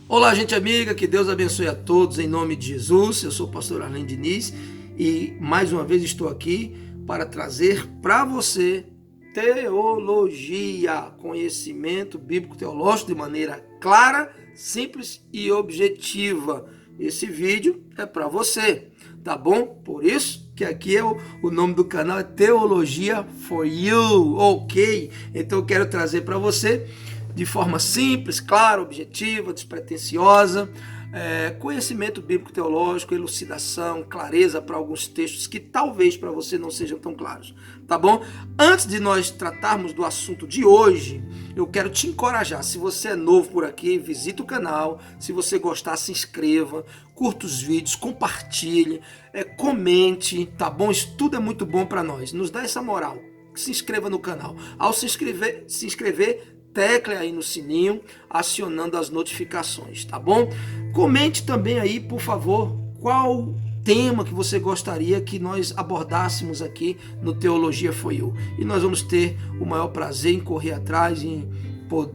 Olá, gente amiga, que Deus abençoe a todos em nome de Jesus. Eu sou o pastor Arlen Diniz e mais uma vez estou aqui para trazer para você teologia, conhecimento bíblico teológico de maneira clara, simples e objetiva. Esse vídeo é para você, tá bom? Por isso que aqui é o nome do canal é Teologia for You, ok? Então eu quero trazer para você de forma simples, clara, objetiva, despretensiosa, conhecimento bíblico teológico, elucidação, clareza para alguns textos que talvez para você não sejam tão claros, tá bom? Antes de nós tratarmos do assunto de hoje, eu quero te encorajar. Se você é novo por aqui, visita o canal. Se você gostar, se inscreva, curta os vídeos, compartilhe, comente, tá bom? Isso tudo é muito bom para nós. Nos dá essa moral. Se inscreva no canal. Ao se inscrever, tecle aí no sininho, acionando as notificações, tá bom? Comente também aí, por favor, qual tema que você gostaria que nós abordássemos aqui no Teologia for You. E nós vamos ter o maior prazer em correr atrás, em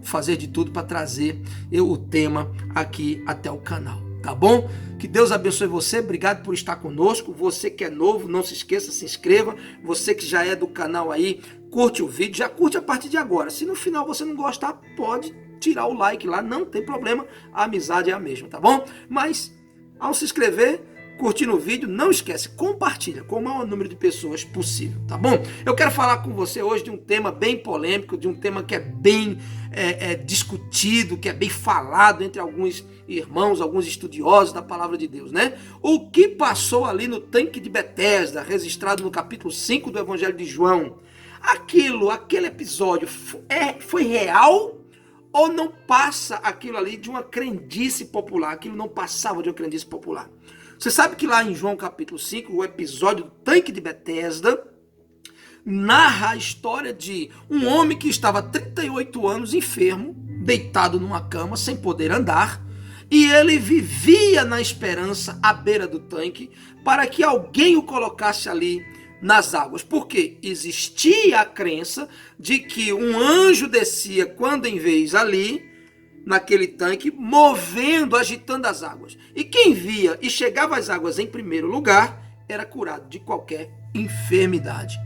fazer de tudo para trazer o tema aqui até o canal, tá bom? Que Deus abençoe você, obrigado por estar conosco. Você que é novo, não se esqueça, se inscreva. Você que já é do canal aí, curte o vídeo, já curte a partir de agora. Se no final você não gostar, pode tirar o like lá, não tem problema, a amizade é a mesma, tá bom? Mas ao se inscrever, curtindo o vídeo, não esquece, compartilha com o maior número de pessoas possível, tá bom? Eu quero falar com você hoje de um tema bem polêmico, de um tema que é bem discutido, que é bem falado entre alguns irmãos, alguns estudiosos da palavra de Deus, né? O que passou ali no tanque de Betesda, registrado no capítulo 5 do Evangelho de João, aquele episódio foi real ou não passa aquilo ali de uma crendice popular? Aquilo não passava de uma crendice popular. Você sabe que lá em João capítulo 5, o episódio do tanque de Betesda, narra a história de um homem que estava há 38 anos enfermo, deitado numa cama, sem poder andar, e ele vivia na esperança à beira do tanque para que alguém o colocasse ali nas águas, porque existia a crença de que um anjo descia quando em vez ali, naquele tanque, movendo, agitando as águas. E quem via e chegava às águas em primeiro lugar, era curado de qualquer enfermidade.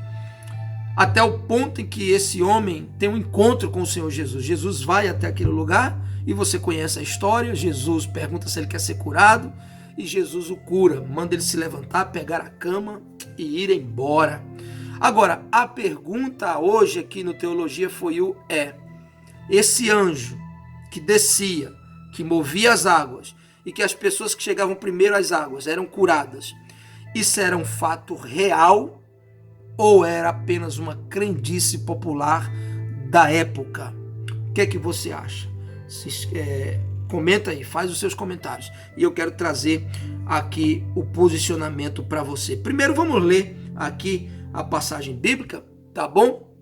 Até o ponto em que esse homem tem um encontro com o Senhor Jesus. Jesus vai até aquele lugar, e você conhece a história. Jesus pergunta se ele quer ser curado, e Jesus o cura, manda ele se levantar, pegar a cama e ir embora. Agora, a pergunta hoje aqui no Teologia for You é: esse anjo que descia, que movia as águas, e que as pessoas que chegavam primeiro às águas eram curadas, isso era um fato real ou era apenas uma crendice popular da época? O que é que você acha? Comenta aí, faz os seus comentários. E eu quero trazer aqui o posicionamento para você. Primeiro vamos ler aqui a passagem bíblica, tá bom?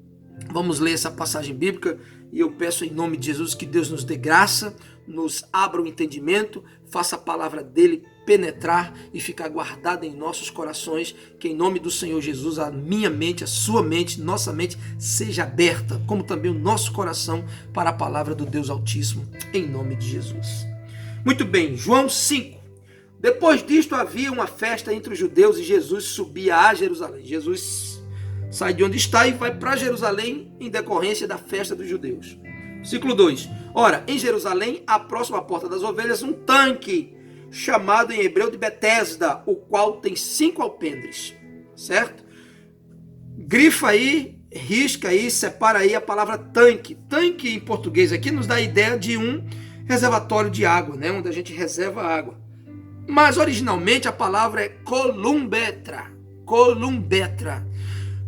Vamos ler essa passagem bíblica e eu peço em nome de Jesus que Deus nos dê graça, nos abra o entendimento, faça a palavra dele penetrar e ficar guardada em nossos corações, que em nome do Senhor Jesus a minha mente, a sua mente, nossa mente seja aberta, como também o nosso coração para a palavra do Deus Altíssimo, em nome de Jesus. Muito bem, João 5. Depois disto havia uma festa entre os judeus e Jesus subia a Jerusalém. Jesus sai de onde está e vai para Jerusalém em decorrência da festa dos judeus. Versículo 2. Ora, em Jerusalém, à próxima porta das ovelhas, um tanque chamado em hebreu de Betesda, o qual tem 5 alpendres, certo? Grifa aí, risca aí, separa aí a palavra tanque. Tanque em português aqui nos dá a ideia de um reservatório de água, né? Onde a gente reserva água. Mas originalmente a palavra é columbetra,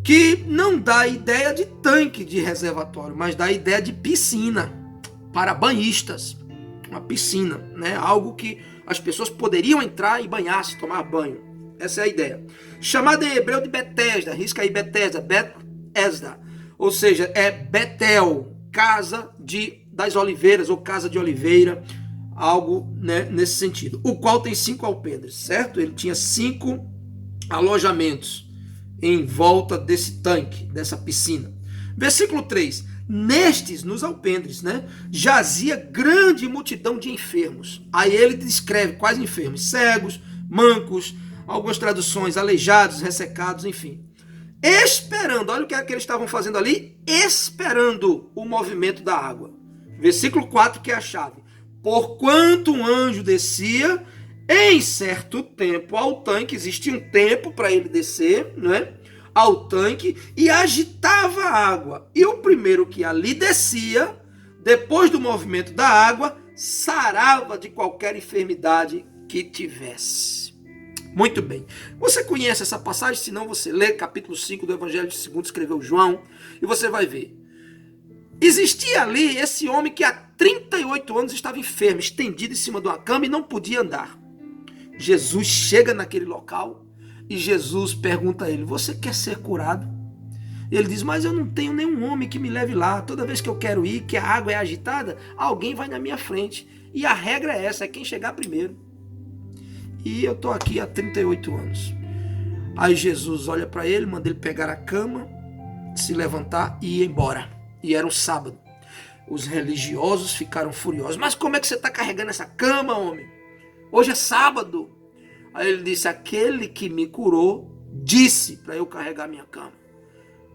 que não dá a ideia de tanque de reservatório, mas dá a ideia de piscina para banhistas. Uma piscina, né? Algo que as pessoas poderiam entrar e banhar-se, tomar banho. Essa é a ideia. Chamada em hebreu de Betesda, risca aí Betesda, ou seja, é Betel, casa das oliveiras ou casa de oliveira, algo, né, nesse sentido. O qual tem 5 alpendres, certo? Ele tinha 5 alojamentos em volta desse tanque, dessa piscina. Versículo 3. Nestes, nos alpendres, né, jazia grande multidão de enfermos. Aí ele descreve quais enfermos: cegos, mancos, algumas traduções, aleijados, ressecados, enfim. Esperando, olha o que é que eles estavam fazendo ali, esperando o movimento da água. Versículo 4, que é a chave. Porquanto um anjo descia em certo tempo ao tanque, existia um tempo para ele descer, né, ao tanque, e agitava a água. E o primeiro que ali descia, depois do movimento da água, sarava de qualquer enfermidade que tivesse. Muito bem. Você conhece essa passagem? Se não, você lê capítulo 5 do Evangelho segundo escreveu João, e você vai ver. Existia ali esse homem que há 38 anos estava enfermo, estendido em cima de uma cama e não podia andar. Jesus chega naquele local e Jesus pergunta a ele: você quer ser curado? Ele diz: mas eu não tenho nenhum homem que me leve lá. Toda vez que eu quero ir, que a água é agitada, alguém vai na minha frente. E a regra é essa, é quem chegar primeiro. E eu estou aqui há 38 anos. Aí Jesus olha para ele, manda ele pegar a cama, se levantar e ir embora. E era um sábado. Os religiosos ficaram furiosos. Mas como é que você está carregando essa cama, homem? Hoje é sábado. Aí ele disse: aquele que me curou disse para eu carregar minha cama.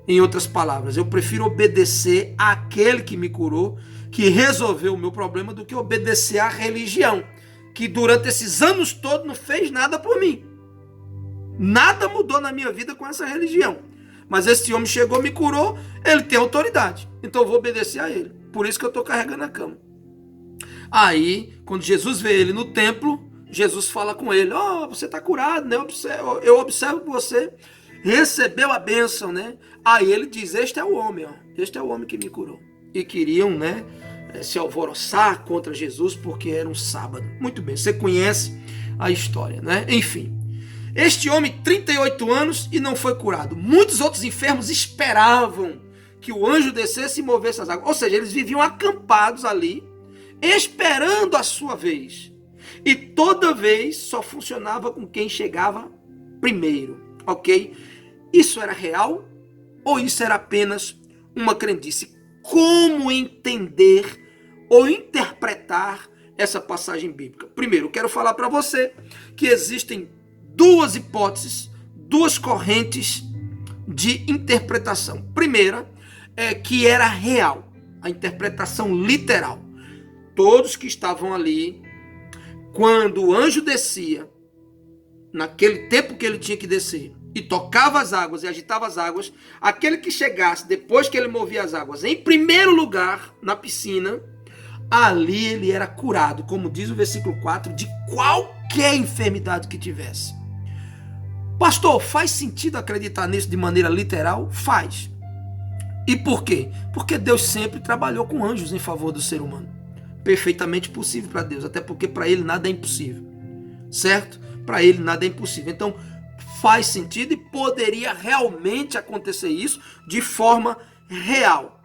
Em outras palavras, eu prefiro obedecer àquele que me curou, que resolveu o meu problema, do que obedecer à religião, que durante esses anos todos não fez nada por mim. Nada mudou na minha vida com essa religião. Mas esse homem chegou, me curou, ele tem autoridade. Então eu vou obedecer a ele. Por isso que eu estou carregando a cama. Aí, quando Jesus vê ele no templo, Jesus fala com ele: ó, você está curado, né? Eu observo que você recebeu a bênção, né? Aí ele diz: este é o homem, ó. Este é o homem que me curou. E queriam, né, se alvoroçar contra Jesus porque era um sábado. Muito bem, você conhece a história, né? Enfim, este homem, 38 anos e não foi curado. Muitos outros enfermos esperavam que o anjo descesse e movesse as águas. Ou seja, eles viviam acampados ali, esperando a sua vez. E toda vez só funcionava com quem chegava primeiro, ok? Isso era real ou isso era apenas uma crendice? Como entender ou interpretar essa passagem bíblica? Primeiro, eu quero falar para você que existem duas hipóteses, duas correntes de interpretação. Primeira é que era real, a interpretação literal. Todos que estavam ali, quando o anjo descia, naquele tempo que ele tinha que descer, e tocava as águas e agitava as águas, aquele que chegasse depois que ele movia as águas em primeiro lugar na piscina, ali ele era curado, como diz o versículo 4, de qualquer enfermidade que tivesse. Pastor, faz sentido acreditar nisso de maneira literal? Faz. E por quê? Porque Deus sempre trabalhou com anjos em favor do ser humano. Perfeitamente possível para Deus, até porque para ele nada é impossível. Certo? Para ele nada é impossível. Então, faz sentido e poderia realmente acontecer isso de forma real.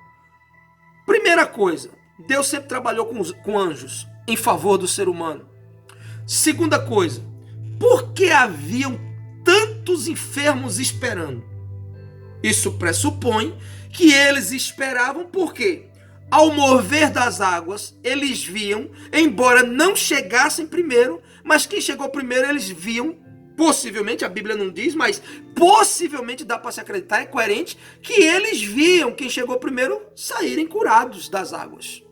Primeira coisa, Deus sempre trabalhou com anjos em favor do ser humano. Segunda coisa, por que haviam tantos enfermos esperando? Isso pressupõe que eles esperavam porque, ao mover das águas, eles viam, embora não chegassem primeiro, mas quem chegou primeiro eles viam. Possivelmente, a Bíblia não diz, mas possivelmente dá para se acreditar, é coerente, que eles viam quem chegou primeiro saírem curados das águas.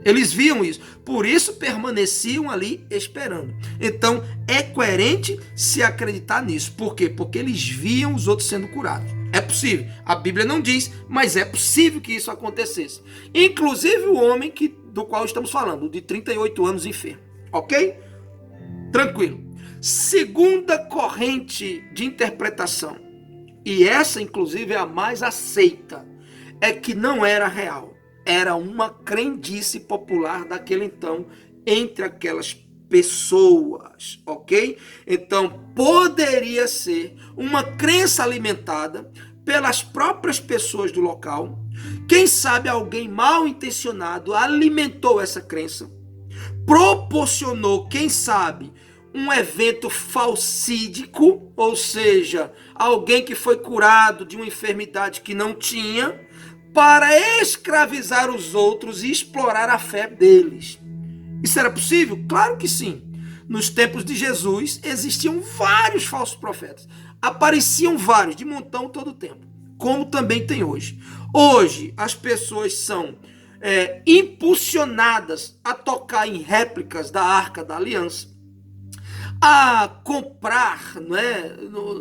Eles viam isso, por isso permaneciam ali esperando. Então, é coerente se acreditar nisso. Por quê? Porque eles viam os outros sendo curados. É possível, a Bíblia não diz, mas é possível que isso acontecesse. Inclusive o homem do qual estamos falando, de 38 anos enfermo. Ok? Tranquilo. Segunda corrente de interpretação, e essa inclusive é a mais aceita, é que não era real, era uma crendice popular daquele então entre aquelas pessoas, ok? Então poderia ser uma crença alimentada pelas próprias pessoas do local. Quem sabe alguém mal intencionado alimentou essa crença, proporcionou, quem sabe, um evento falsídico, ou seja, alguém que foi curado de uma enfermidade que não tinha, para escravizar os outros e explorar a fé deles. Isso era possível? Claro que sim. Nos tempos de Jesus existiam vários falsos profetas. Apareciam vários, de montão todo o tempo. Como também tem hoje. Hoje as pessoas são impulsionadas a tocar em réplicas da Arca da Aliança, a comprar,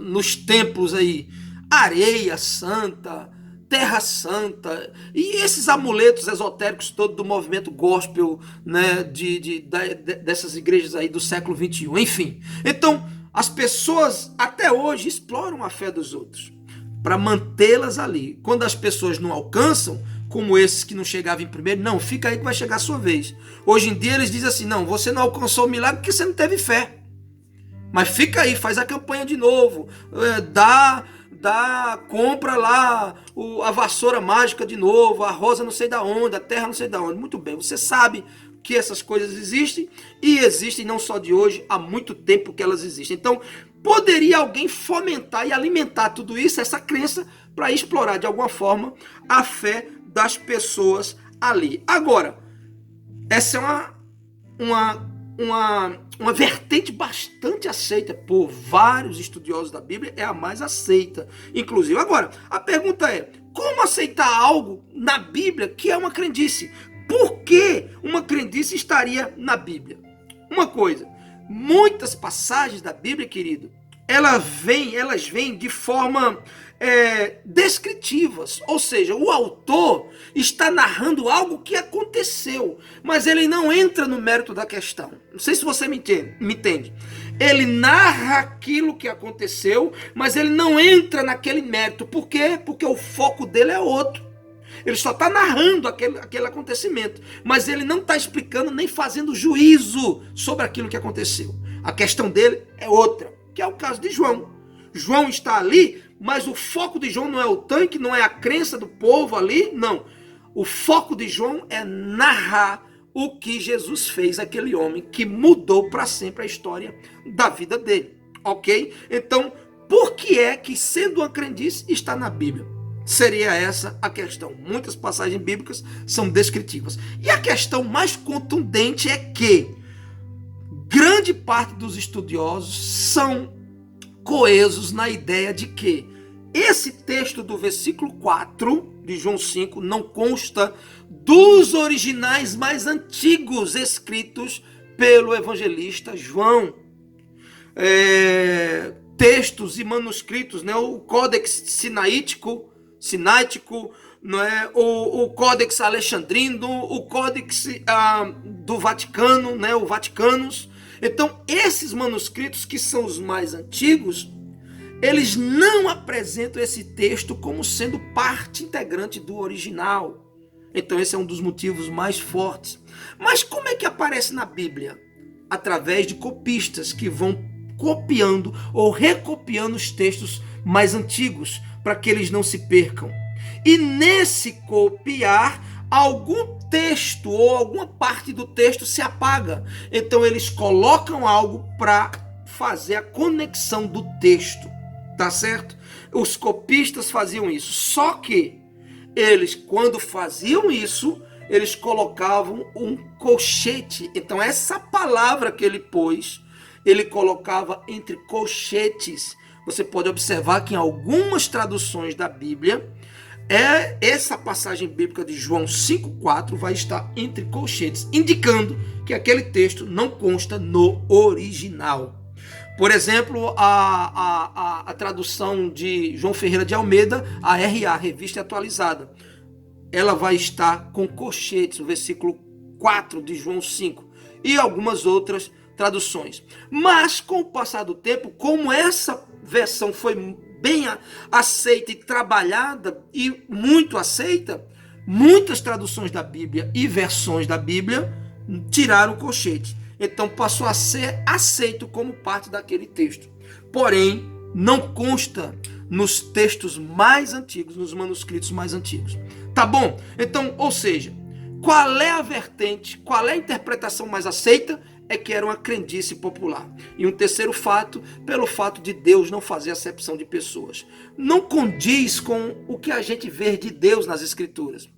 nos templos aí, areia santa, terra santa, e esses amuletos esotéricos todos do movimento gospel, dessas igrejas aí do século XXI, enfim. Então, as pessoas até hoje exploram a fé dos outros para mantê-las ali. Quando as pessoas não alcançam, como esses que não chegavam em primeiro, não, fica aí que vai chegar a sua vez. Hoje em dia eles dizem assim, não, você não alcançou o milagre porque você não teve fé. Mas fica aí, faz a campanha de novo, compra lá a vassoura mágica de novo, a rosa não sei da onde, a terra não sei da onde. Muito bem, você sabe que essas coisas existem, e existem não só de hoje, há muito tempo que elas existem. Então, poderia alguém fomentar e alimentar tudo isso, essa crença, para explorar de alguma forma a fé das pessoas ali. Agora, essa é uma vertente bastante aceita por vários estudiosos da Bíblia, é a mais aceita, inclusive. Agora, a pergunta é, como aceitar algo na Bíblia que é uma crendice? Por que uma crendice estaria na Bíblia? Uma coisa, muitas passagens da Bíblia, querido, elas vêm de forma descritivas, ou seja, o autor está narrando algo que aconteceu, mas ele não entra no mérito da questão. Não sei se você me entende. Ele narra aquilo que aconteceu, mas ele não entra naquele mérito. Por quê? Porque o foco dele é outro. Ele só está narrando aquele acontecimento, mas ele não está explicando nem fazendo juízo sobre aquilo que aconteceu. A questão dele é outra, que é o caso de João. João está ali, mas o foco de João não é o tanque, não é a crença do povo ali, não. O foco de João é narrar o que Jesus fez àquele homem que mudou para sempre a história da vida dele, ok? Então, por que é que, sendo uma crendice, está na Bíblia? Seria essa a questão. Muitas passagens bíblicas são descritivas. E a questão mais contundente é que grande parte dos estudiosos são coesos na ideia de que esse texto do versículo 4 de João 5 não consta dos originais mais antigos escritos pelo evangelista João. Textos e manuscritos, o Códex Sinaítico, o Códex Alexandrino, o Códex do Vaticano, o Vaticanus. Então, esses manuscritos, que são os mais antigos, eles não apresentam esse texto como sendo parte integrante do original. Então, esse é um dos motivos mais fortes. Mas como é que aparece na Bíblia? Através de copistas que vão copiando ou recopiando os textos mais antigos, para que eles não se percam. E nesse copiar, algum texto ou alguma parte do texto se apaga. Então eles colocam algo para fazer a conexão do texto, tá certo? Os copistas faziam isso. Só que eles, quando faziam isso, eles colocavam um colchete. Então essa palavra que ele pôs, ele colocava entre colchetes. Você pode observar que em algumas traduções da Bíblia, essa passagem bíblica de João 5,4 vai estar entre colchetes, indicando que aquele texto não consta no original. Por exemplo, a tradução de João Ferreira de Almeida, a RA, Revista Atualizada, ela vai estar com colchetes, o versículo 4 de João 5, e algumas outras traduções. Mas, com o passar do tempo, como essa versão foi bem aceita e trabalhada e muito aceita, muitas traduções da Bíblia e versões da Bíblia tiraram o colchete. Então passou a ser aceito como parte daquele texto. Porém, não consta nos textos mais antigos, nos manuscritos mais antigos. Tá bom? Então, ou seja, qual é a vertente, qual é a interpretação mais aceita? é que era uma crendice popular. E um terceiro fato, pelo fato de Deus não fazer acepção de pessoas. Não condiz com o que a gente vê de Deus nas Escrituras.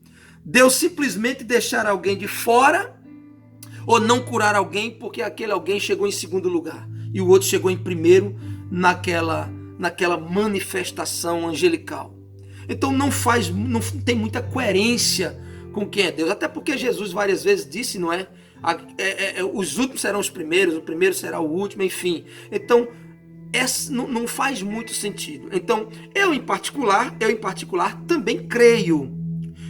Deus simplesmente deixar alguém de fora ou não curar alguém porque aquele alguém chegou em segundo lugar e o outro chegou em primeiro naquela manifestação angelical. Então não tem muita coerência com quem é Deus, até porque Jesus várias vezes disse, não é? Os últimos serão os primeiros, o primeiro será o último, enfim. Então não faz muito sentido. Então eu em particular também creio.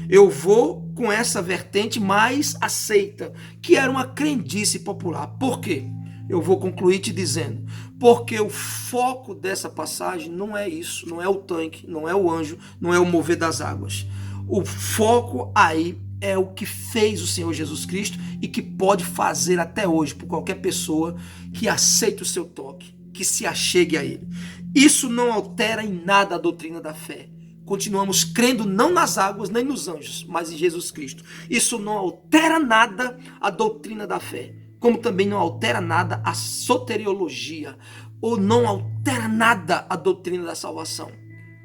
Eu vou com essa vertente mais aceita, que era uma crendice popular. Por quê? Eu vou concluir te dizendo, porque o foco dessa passagem não é isso, não é o tanque, não é o anjo, não é o mover das águas. O foco aí é o que fez o Senhor Jesus Cristo e que pode fazer até hoje por qualquer pessoa que aceite o seu toque, que se achegue a ele. Isso não altera em nada a doutrina da fé. Continuamos crendo não nas águas nem nos anjos, mas em Jesus Cristo. Isso não altera nada a doutrina da fé, como também não altera nada a soteriologia, ou não altera nada a doutrina da salvação.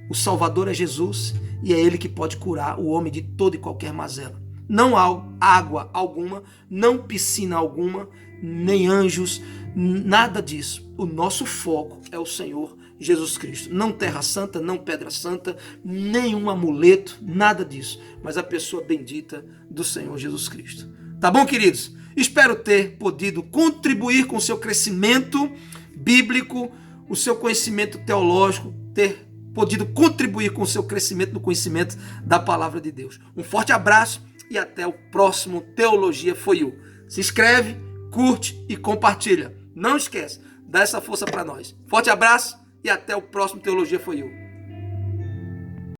O Salvador é Jesus e é Ele que pode curar o homem de toda e qualquer mazela. Não há água alguma, não piscina alguma, nem anjos, nada disso. O nosso foco é o Senhor Jesus Cristo. Não terra santa, não pedra santa, nenhum amuleto, nada disso. Mas a pessoa bendita do Senhor Jesus Cristo. Tá bom, queridos? Espero ter podido contribuir com o seu crescimento bíblico, o seu conhecimento teológico, ter podido contribuir com o seu crescimento no conhecimento da palavra de Deus. Um forte abraço e até o próximo Teologia For You. Se inscreve, curte e compartilha. Não esquece, dá essa força para nós. Forte abraço e até o próximo Teologia For You.